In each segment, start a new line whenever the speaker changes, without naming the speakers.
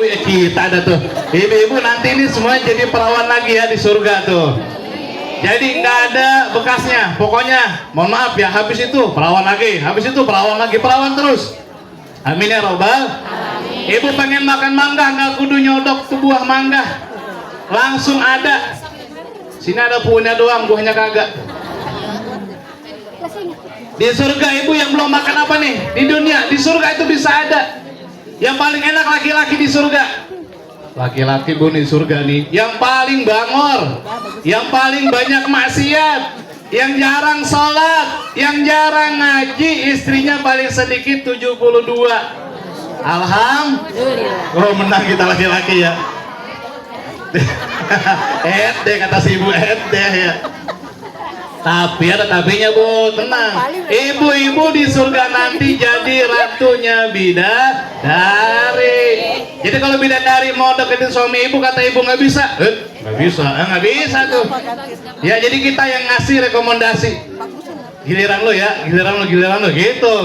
Kita ada tuh ibu-ibu nanti ini semua jadi perawan lagi ya di surga tuh. Jadi nggak ada bekasnya. Pokoknya mohon maaf ya, habis itu perawan lagi, habis itu perawan lagi, perawan terus. Amin ya robbal. Ibu pengen makan mangga, nggak kudu nyodok tuh buah mangga, langsung ada. Sini ada punya doang, buahnya kagak. Di surga ibu yang belum makan apa nih? Di dunia, di surga itu bisa ada. Yang paling enak laki-laki di surga. Laki-laki bu di surga nih, yang paling bangor, yang paling banyak maksiat, yang jarang sholat, yang jarang ngaji, istrinya paling sedikit 72. Alhamdulillah. Oh menang kita laki-laki ya. Deh kata si ibu deh ya. Tapi ada tapinya bu, tenang. Ibu-ibu di surga nanti jadi ratunya bidadari. Jadi kalau bidadari mau deketin suami ibu, kata ibu nggak bisa, nggak bisa tuh. Ya jadi kita yang ngasih rekomendasi. Giliran lo ya, giliran lo gitu.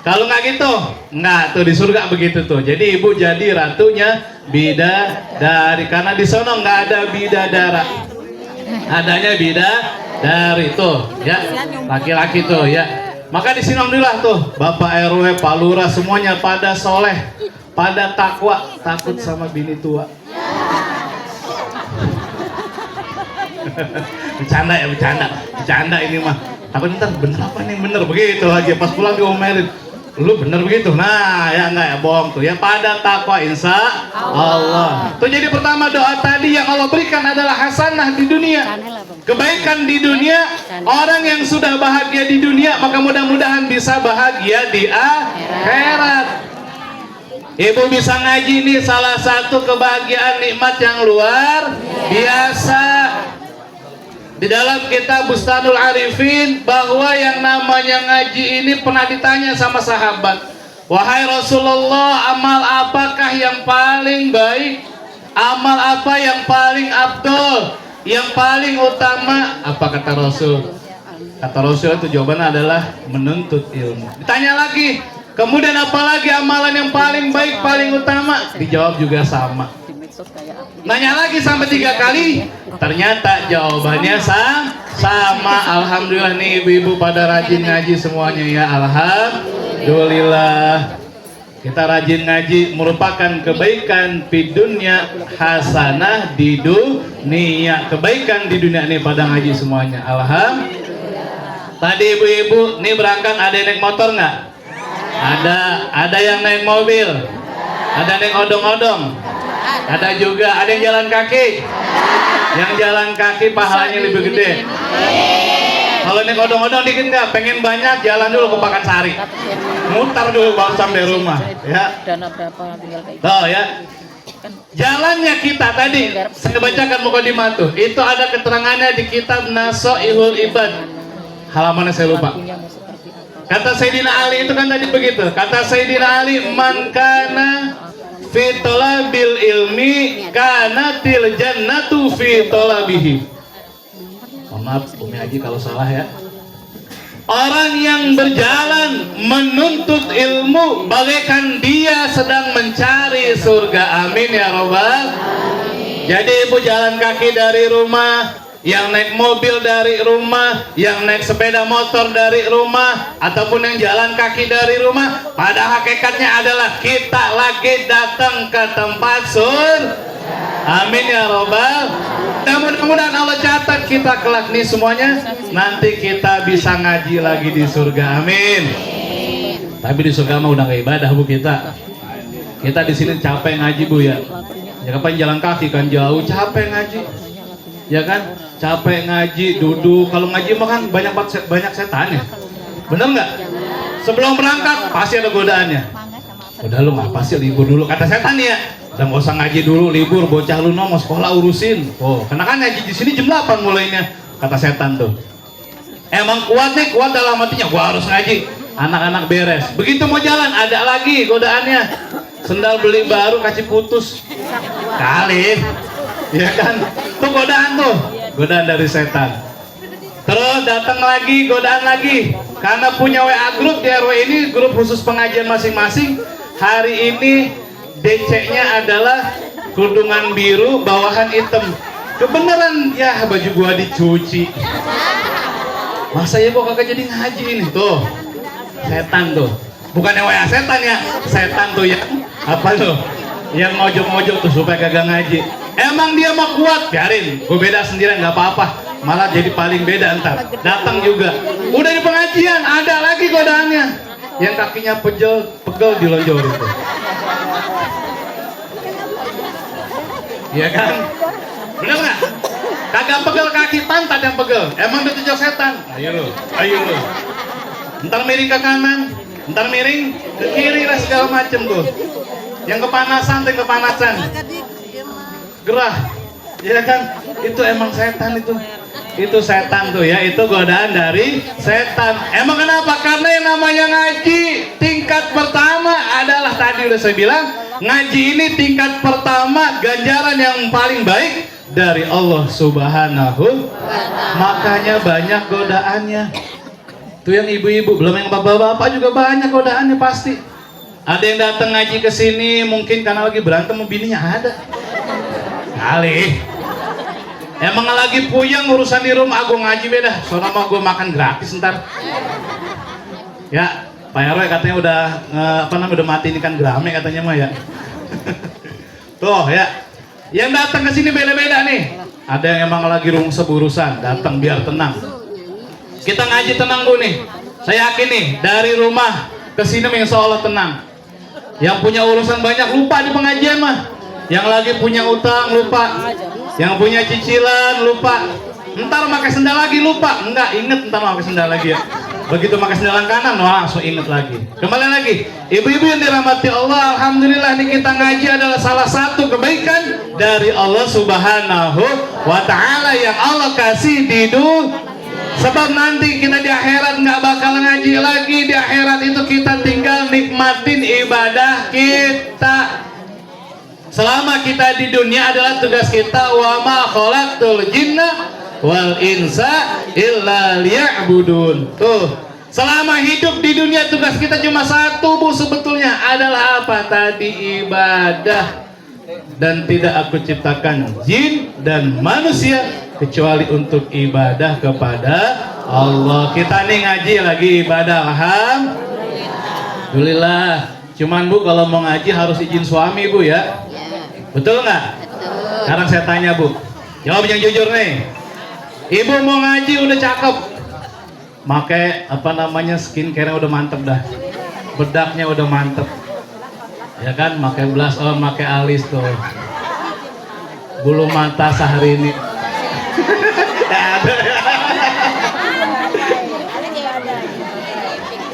Kalau nggak gitu, nggak tuh di surga begitu tuh. Jadi ibu jadi ratunya bidadari karena di sono nggak ada bidadara, adanya bidadari tuh ya, laki-laki tuh ya. Maka di sini alhamdulillah tuh Bapak RW, Pak Lurah semuanya pada soleh, pada takwa, takut sama bini tua. bercanda ini mah. Tapi ntar bener apa nih, bener begitu lagi pas pulang diomelin. Lu bener begitu, nah ya enggak ya, bohong tuh ya. Pada takwa insya Allah. Tuh jadi pertama doa tadi yang Allah berikan adalah hasanah di dunia, kebaikan di dunia. Orang yang sudah bahagia di dunia maka mudah-mudahan bisa bahagia di akhirat. Ibu bisa ngaji ini salah satu kebahagiaan nikmat yang luar biasa. Di dalam kitab Bustanul Arifin bahwa yang namanya ngaji ini pernah ditanya sama sahabat, wahai Rasulullah, amal apakah yang paling baik? Amal apa yang paling afdol? Yang paling utama? Apa kata Rasul? Kata Rasul itu jawabannya adalah menuntut ilmu. Ditanya lagi, kemudian apa lagi amalan yang paling baik, paling utama? Dijawab juga sama. Nanya lagi sampai 3 kali, ternyata jawabannya sama. Alhamdulillah nih ibu-ibu pada rajin ngaji semuanya ya. Alhamdulillah. Kita rajin ngaji merupakan kebaikan di dunia, hasanah di dunia. Kebaikan di dunia ini pada ngaji semuanya. Alhamdulillah. Tadi ibu-ibu nih berangkat, ada yang naik motor nggak? Ada yang naik mobil, ada yang naik odong-odong. Ada juga, ada yang jalan kaki. Yang jalan kaki pahalanya lebih gede. Kalau naik odong-odong dikit nggak? Pengen banyak, jalan dulu ke Pakansari, mutar dulu baru sampai rumah ya.
Dana berapa tinggal kayak
Oh ya. Jalannya kita tadi saya bacakan mukadimah tuh. Itu ada keterangannya di kitab Nasoihul Ibad. Halamannya saya lupa. Kata Sayyidina Ali itu kan tadi begitu. Kata Sayyidina Ali, man kana fi talabil ilmi kanatil jannatu fi talabihi. Mohon maaf Umi Haji kalau salah ya. Orang yang berjalan menuntut ilmu bagaikan dia sedang mencari surga. Amin ya robbal. Jadi ibu jalan kaki dari rumah, yang naik mobil dari rumah, yang naik sepeda motor dari rumah, ataupun yang jalan kaki dari rumah, pada hakikatnya adalah kita lagi datang ke tempat surga. Amin ya robbal. Dan mudah-mudahan Allah catat kita kelak nih semuanya nanti kita bisa ngaji lagi di surga. Amin. Tapi di surga mah udah gak ibadah bu kita. Kita di sini capek ngaji bu ya. Ya kapan jalan kaki kan jauh, capek ngaji. Ya kan? Capek ngaji, duduk. Kalau ngaji mah kan banyak setan ya. Bener nggak? Sebelum berangkat pasti ada godaannya. Udah lu ngapa sih libur dulu, kata setan ya. Udah nggak usah ngaji dulu, libur, bocah lu mau sekolah urusin. Oh, karena kan ngaji di sini jam 8 mulainya, kata setan tuh. Emang kuat nih, kuat dalam hatinya, gua harus ngaji. Anak-anak beres. Begitu mau jalan ada lagi godaannya. Sendal beli baru kasih putus. Kali. Ya kan? Tuh godaan tuh. Godaan dari setan. Terus datang lagi, godaan lagi. Karena punya WA grup di RW ini, grup khusus pengajian masing-masing. Hari ini DC-nya adalah kerudungan biru, bawahan hitam. Kebenaran ya baju gua dicuci. Masa ya gua kagak jadi ngaji ini tuh. Setan tuh. Bukan yang setan ya. Setan tuh yang apa tuh? Yang ngojok-ngojok tuh supaya kagak ngaji. Emang dia mah kuat, biarin. Gua beda sendirian nggak apa-apa. Malah jadi paling beda ntar. Datang juga. Udah di pengajian ada lagi godaannya. Yang kakinya pegel dilonjor itu. Iya kan? Bener nggak? Kagak pegel kaki, pantat yang pegel. Emang ditunjuk setan. Ayo lu. Ntar miring ke kanan, ntar miring ke kiri lah segala macem tuh. Yang kepanasan tuh kepanasan. Gerah. Iya kan? Itu emang setan itu. Itu setan tuh ya, itu godaan dari setan. Emang kenapa? Karena yang namanya ngaji tingkat pertama adalah tadi udah saya bilang, ngaji ini tingkat pertama ganjaran yang paling baik dari Allah Subhanahu. Makanya banyak godaannya. Tuh yang ibu-ibu, belum yang bapak-bapak juga banyak godaannya pasti. Ada yang datang ngaji ke sini mungkin karena lagi berantem sama bininya ada. Kali. Emang lagi puyeng urusan di rumah, aku ngaji beda. Soalnya mau gue makan gratis ntar. Ya, Pak RW katanya udah mati ini kan grame katanya mah ya. Tuh ya, yang datang ke sini beda-beda nih. Ada yang emang lagi rungsep urusan, datang biar tenang. Kita ngaji tenang dulu nih. Saya yakin nih dari rumah ke sini insya Allah tenang. Yang punya urusan banyak lupa di pengajian mah. Yang lagi punya utang lupa. Yang punya cicilan lupa. Ntar pakai sendal lagi lupa. Enggak, inget ntar pakai sendal lagi ya. Begitu pakai sendal kanan, wah langsung inget lagi. Kembali lagi, ibu-ibu yang dirahmati Allah, alhamdulillah ini kita ngaji adalah salah satu kebaikan dari Allah Subhanahu wa Ta'ala yang Allah kasih di dunia. Sebab nanti kita di akhirat nggak bakal ngaji lagi. Di akhirat itu kita tinggal nikmatin ibadah kita. Selama kita di dunia adalah tugas kita, wa ma khalaqtul jinna wal insa illa liya'budun. Tuh, selama hidup di dunia tugas kita cuma satu Bu, sebetulnya adalah apa? Tadi ibadah. Dan tidak aku ciptakan jin dan manusia kecuali untuk ibadah kepada Allah. Kita nih ngaji lagi ibadah, alhamdulillah. Cuman Bu kalau mau ngaji harus izin suami Bu ya. Betul nggak? Betul. Sekarang saya tanya Bu, jawab yang jujur nih. Ibu mau ngaji udah cakep, pakai skincare udah mantep dah, bedaknya udah mantep, ya kan? Pakai blush on, pakai alis tuh, bulu mata sehari ini.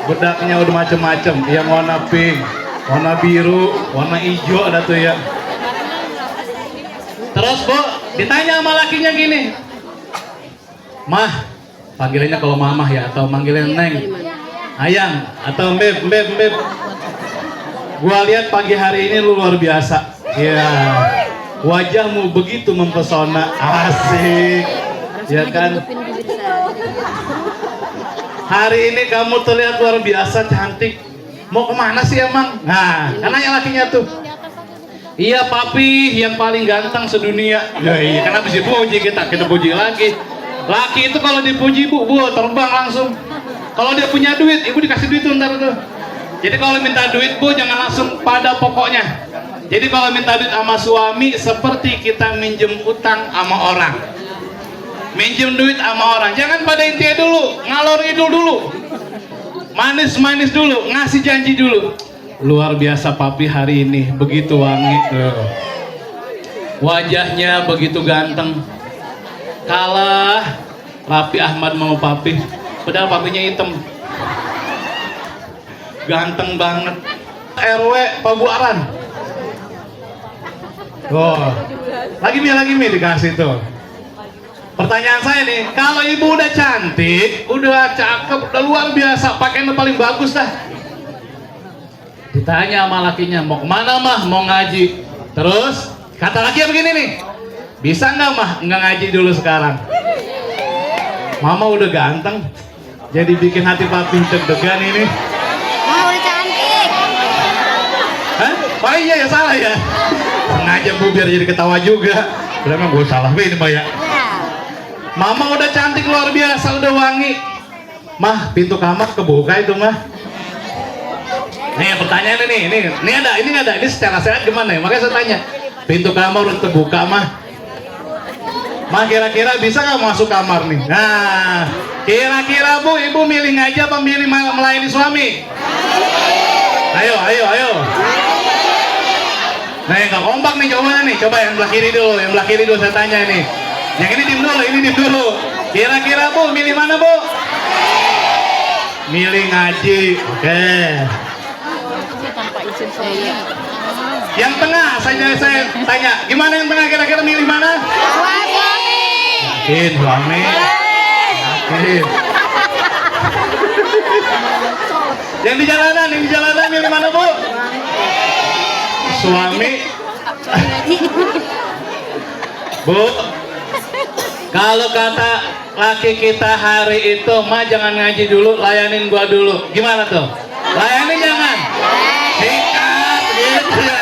Bedaknya udah macem-macem, yang warna pink, warna biru, warna hijau ada tuh ya. Terus Bu, ditanya sama lakinya gini, Mah, panggilannya kalau mamah ya, atau manggilnya Neng, Ayang, atau Mbeb. Gua lihat pagi hari ini lu luar biasa. Ya, wajahmu begitu mempesona, asik, ya kan? Hari ini kamu terlihat luar biasa cantik. Mau kemana sih emang? Nah, karena yang lakinya tuh. Iya papi yang paling ganteng sedunia. Ya iya karena bisa puji kita puji lagi. Laki itu kalau dipuji Bu terbang langsung. Kalau dia punya duit, ibu dikasih duit tuh ntar tuh. Jadi kalau minta duit Bu jangan langsung pada pokoknya. Jadi kalau minta duit sama suami seperti kita minjem utang sama orang. Minjem duit sama orang, jangan pada intinya dulu, ngalor idul dulu. Manis-manis dulu, ngasih janji dulu. Luar biasa papi hari ini, begitu wangi, wajahnya begitu ganteng. Kalah Raffi Ahmad mau papi, padahal papinya hitam. Ganteng banget. RW Pabuaran. Oh, lagi mi dikasih tuh. Pertanyaan saya nih, kalau ibu udah cantik, udah cakep, udah luar biasa, pakaian paling bagus dah. Ditanya sama lakinya, mau kemana Mah? Mau ngaji. Terus kata laki begini nih, bisa nggak Mah nggak ngaji dulu sekarang? Mama udah ganteng, jadi bikin hati papi deg-degan ini.
Mau udah cantik.
Hah? Oh iya ya, salah ya. Sengaja Bu biar jadi ketawa juga. Udah emang gue salah ini Mbak ya. Mama udah cantik luar biasa, udah wangi. Mah, pintu kamar kebuka itu mah. Nih pertanyaan ini ada, ini secara sehat gimana ya? Makanya saya tanya, pintu kamar udah terbuka mah. Mah kira-kira bisa nggak masuk kamar nih? Nah, kira-kira Bu, Ibu milih ngaji apa milih melayani suami? Ayo. Nah, yang nggak kompak nih jawabannya nih. Coba yang belah kiri dulu saya tanya nih. Yang ini diem dulu. Kira-kira Bu, milih mana Bu? Milih ngaji. Oke. Yang tengah, saya tanya, gimana yang tengah kira-kira milih mana? Yakin, suami. Yakin. Yang di jalanan milih mana Bu? Suami. Bu, kalau kata laki kita hari itu, mah jangan ngaji dulu, layanin gua dulu. Gimana tuh? Layanin jangan. Sikat gitu ya.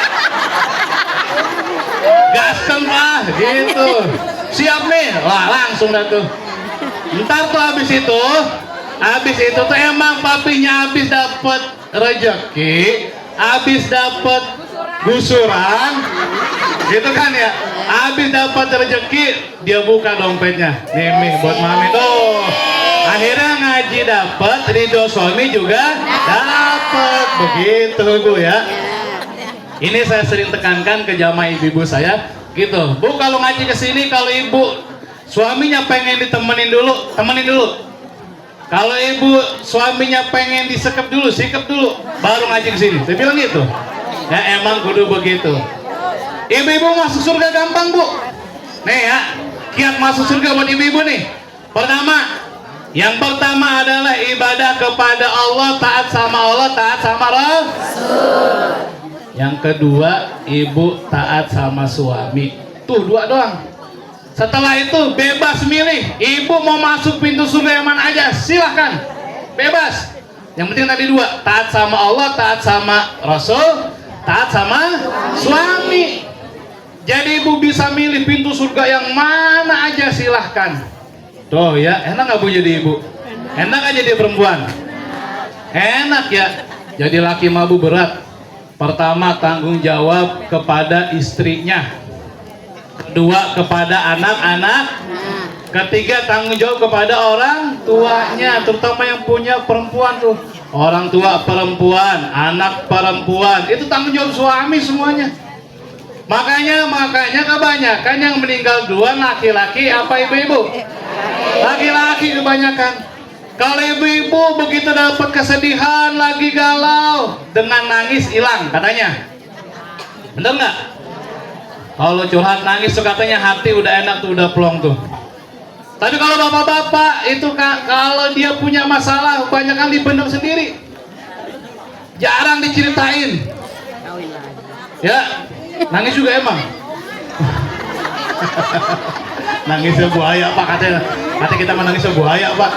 Gaskan Pak gitu. Siap nih, lah langsung dah tuh. Ntar tuh habis itu tuh emang papinya habis dapat rezeki, habis dapat gusuran, gitu kan ya. Habis dapat rezeki, dia buka dompetnya. Nih buat mami tuh. Akhirnya ngaji dapat, ridho suami juga dapat. Begitu Bu ya. Ini saya sering tekankan ke jamaah ibu-ibu saya, gitu. Bu, kalau ngaji ke sini, kalau ibu suaminya pengen ditemenin dulu, temenin dulu. Kalau ibu suaminya pengen disekep dulu, sikep dulu, baru ngaji ke sini. Saya bilang gitu. Ya emang kudu begitu. Ibu-ibu masuk surga gampang Bu. Nih ya, kiat masuk surga buat ibu-ibu nih. Yang pertama adalah ibadah kepada Allah, taat sama Allah, taat sama Rasul. Yang kedua, ibu taat sama suami. Tuh 2 doang. Setelah itu bebas milih. Ibu mau masuk pintu surga yang mana aja, silahkan. Bebas. Yang penting tadi 2, taat sama Allah, taat sama Rasul, taat sama suami. Jadi ibu bisa milih pintu surga yang mana aja, silahkan. Tuh ya, enak nggak Bu jadi ibu? Enak aja jadi perempuan? Enak ya. Jadi laki mah Bu berat. Pertama, tanggung jawab kepada istrinya. Kedua, kepada anak-anak. Ketiga, tanggung jawab kepada orang tuanya, terutama yang punya perempuan tuh. Orang tua perempuan, anak perempuan, itu tanggung jawab suami semuanya. Makanya kebanyakan yang meninggal duluan laki-laki apa ibu-ibu? Laki-laki kebanyakan. Kalau ibu-ibu begitu dapat kesedihan, lagi galau, dengan nangis hilang katanya. Bener nggak? Kalau curhat nangis tuh katanya hati udah enak tuh, udah plong tuh. Tapi kalau bapak-bapak itu kalau dia punya masalah, kebanyakan dipendam sendiri. Jarang diceritain. Ya, nangis juga emang. Nangisnya buaya Pak katanya. Katanya kita menangisnya buaya Pak.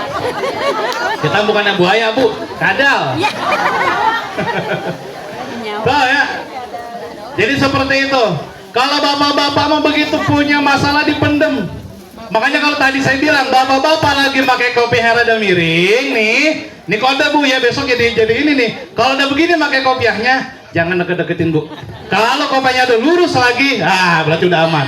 Kita bukannya buaya Bu, kadal. Tuh ya. Jadi seperti itu. Kalau bapak-bapak mau begitu punya masalah dipendem. Makanya kalau tadi saya bilang bapak-bapak lagi pakai kopi hera dan miring nih kode Bu ya, besok jadi ini nih. Kalau udah begini pakai kopiahnya, jangan deket-deketin Bu. Kalau kopiahnya udah lurus lagi, berarti udah aman.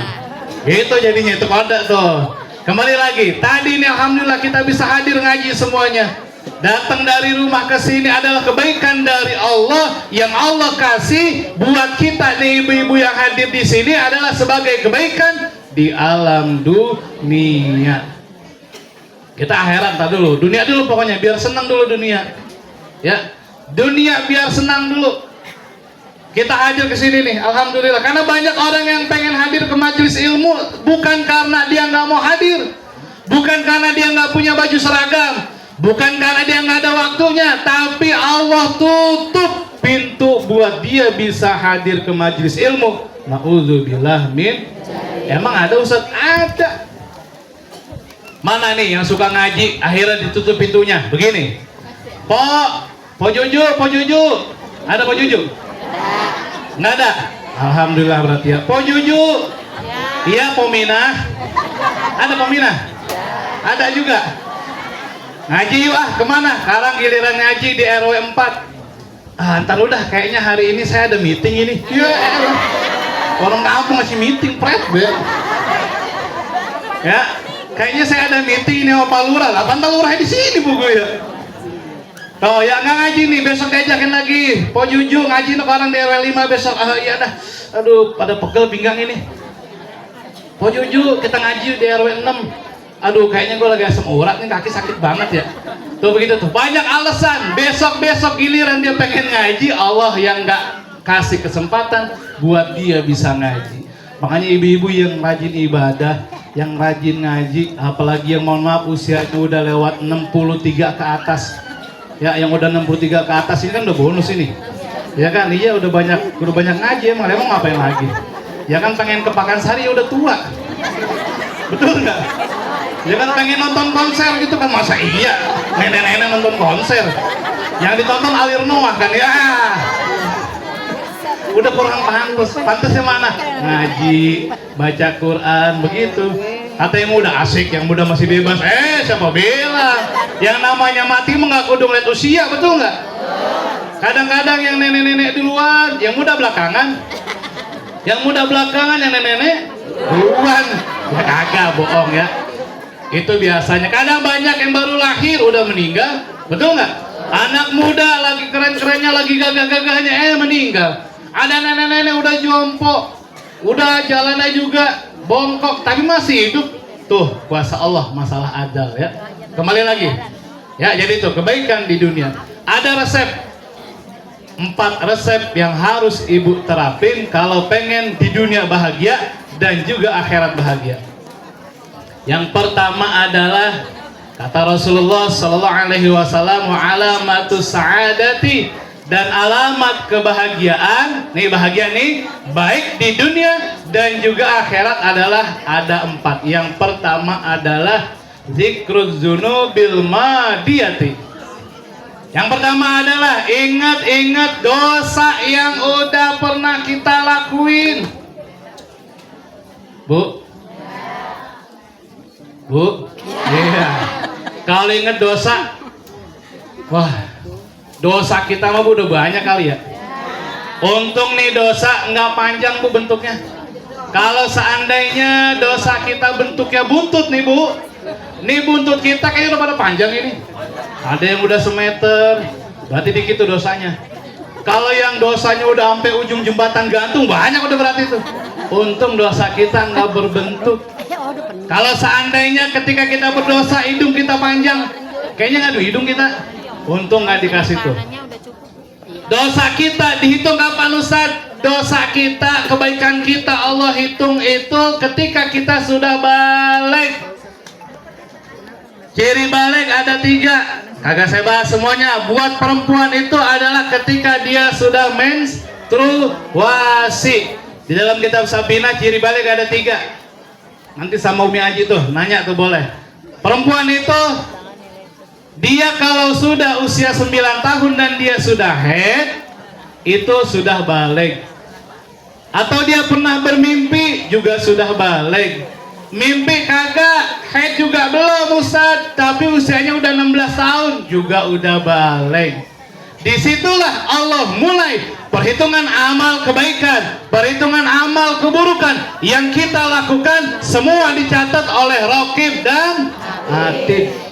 Itu jadinya, itu kode tuh. Kembali lagi, tadi ini alhamdulillah kita bisa hadir ngaji semuanya. Datang dari rumah ke sini adalah kebaikan dari Allah yang Allah kasih buat kita nih ibu-ibu yang hadir di sini adalah sebagai kebaikan di alam dunia. Kita akhirat tak dulu, dunia dulu pokoknya biar senang dulu dunia. Ya, dunia biar senang dulu. Kita hadir ke sini nih, alhamdulillah. Karena banyak orang yang pengen hadir ke majelis ilmu bukan karena dia nggak mau hadir, bukan karena dia nggak punya baju seragam, bukan karena dia nggak ada waktunya, tapi Allah tutup pintu buat dia bisa hadir ke majelis ilmu. Na'udzubillah min. Emang ada Ustaz? Ada. Mana nih yang suka ngaji akhirnya ditutup pintunya? Begini. Po Juju. Ada Po Juju? Nggak ada. Alhamdulillah berarti ya. Po Juju. Iya, Po Minah. Ada Po Minah? Ada juga. Ngaji yuk kemana? Sekarang giliran ngaji di RW 4. Ntar udah, kayaknya hari ini saya ada meeting ini. Ya, orang kampung masih meeting, pret be. Ya, kayaknya saya ada meeting ini sama Pak Lurah. Lah, Pak Lurah di sini buku ya. Oh ya nggak ngaji nih, besok diajakin lagi. Po Juju ngaji nih orang di RW 5 besok. Iya dah. Aduh, pada pegel pinggang ini. Po Juju kita ngaji di RW 6. Aduh, kayaknya gue lagi asam urat nih, kaki sakit banget ya. Tuh begitu tuh, banyak alasan. Besok giliran dia pengen ngaji, Allah yang nggak kasih kesempatan buat dia bisa ngaji. Makanya ibu-ibu yang rajin ibadah, yang rajin ngaji, apalagi yang mohon maaf usianya udah lewat 63 ke atas. Ya, yang udah 63 ke atas ini kan udah bonus ini. Ya kan, iya udah banyak ngaji, emang ngapain lagi? Ya kan pengen ke Pakansari udah tua. Betul nggak? Ya kan pengen nonton konser gitu kan, masa iya nenek-nenek nonton konser? Yang ditonton Alir Noah kan ya. Udah kurang pantasnya mana? Ngaji, baca Quran, begitu. Katanya yang udah asik, yang muda masih bebas. Siapa bilang? Yang namanya mati nggak kudu ngeliat usia, betul nggak? Kadang-kadang yang nenek-nenek duluan, yang muda belakangan. Yang muda belakangan, yang nenek-nenek duluan. Ya kagak, bohong ya. Itu biasanya. Kadang banyak yang baru lahir udah meninggal, betul nggak? Anak muda lagi keren-kerennya, lagi gagah-gagahnya, meninggal. Ada nenek-nenek udah jompo, udah jalannya juga bongkok, tapi masih hidup. Tuh kuasa Allah, masalah adal ya. Kembali lagi ya, jadi tuh kebaikan di dunia. Ada resep, 4 resep yang harus ibu terapin kalau pengen di dunia bahagia dan juga akhirat bahagia. Yang pertama adalah kata Rasulullah Sallallahu Alaihi Wasallam, alamatus sa'adati, dan alamat kebahagiaan, nih bahagia nih baik di dunia dan juga akhirat adalah ada 4. Yang pertama adalah zikruz dzunubil madiyati. Yang pertama adalah ingat-ingat dosa yang udah pernah kita lakuin. Bu, iya. Kalau ingat dosa, wah, dosa kita mah Bu udah banyak kali ya. Untung nih dosa nggak panjang Bu bentuknya. Kalau seandainya dosa kita bentuknya buntut nih Bu, nih buntut kita kayaknya udah pada panjang ini. Ada yang udah semeter, berarti dikit tuh dosanya. Kalau yang dosanya udah sampai ujung jembatan gantung, banyak udah berarti tuh. Untung dosa kita nggak berbentuk. Kalau seandainya ketika kita berdosa hidung kita panjang, kayaknya nggak ada hidung kita. Untung nggak dikasih tuh. Dosa kita dihitung kapan Ustaz? Dosa kita, kebaikan kita Allah hitung itu ketika kita sudah balik. Ciri balik ada 3. Kagak saya bahas semuanya. Buat perempuan itu adalah ketika dia sudah menstruasi. Di dalam kitab Sabina ciri balik ada 3. Nanti sama Umi Aji tuh nanya tuh boleh. Perempuan itu dia kalau sudah usia 9 tahun dan dia sudah haid, itu sudah balik. Atau dia pernah bermimpi juga sudah balik. Mimpi kagak, haid juga belum Ustaz, tapi usianya udah 16 tahun juga udah balik. Disitulah Allah mulai perhitungan amal kebaikan, perhitungan amal keburukan yang kita lakukan semua dicatat oleh Raqib dan Atid.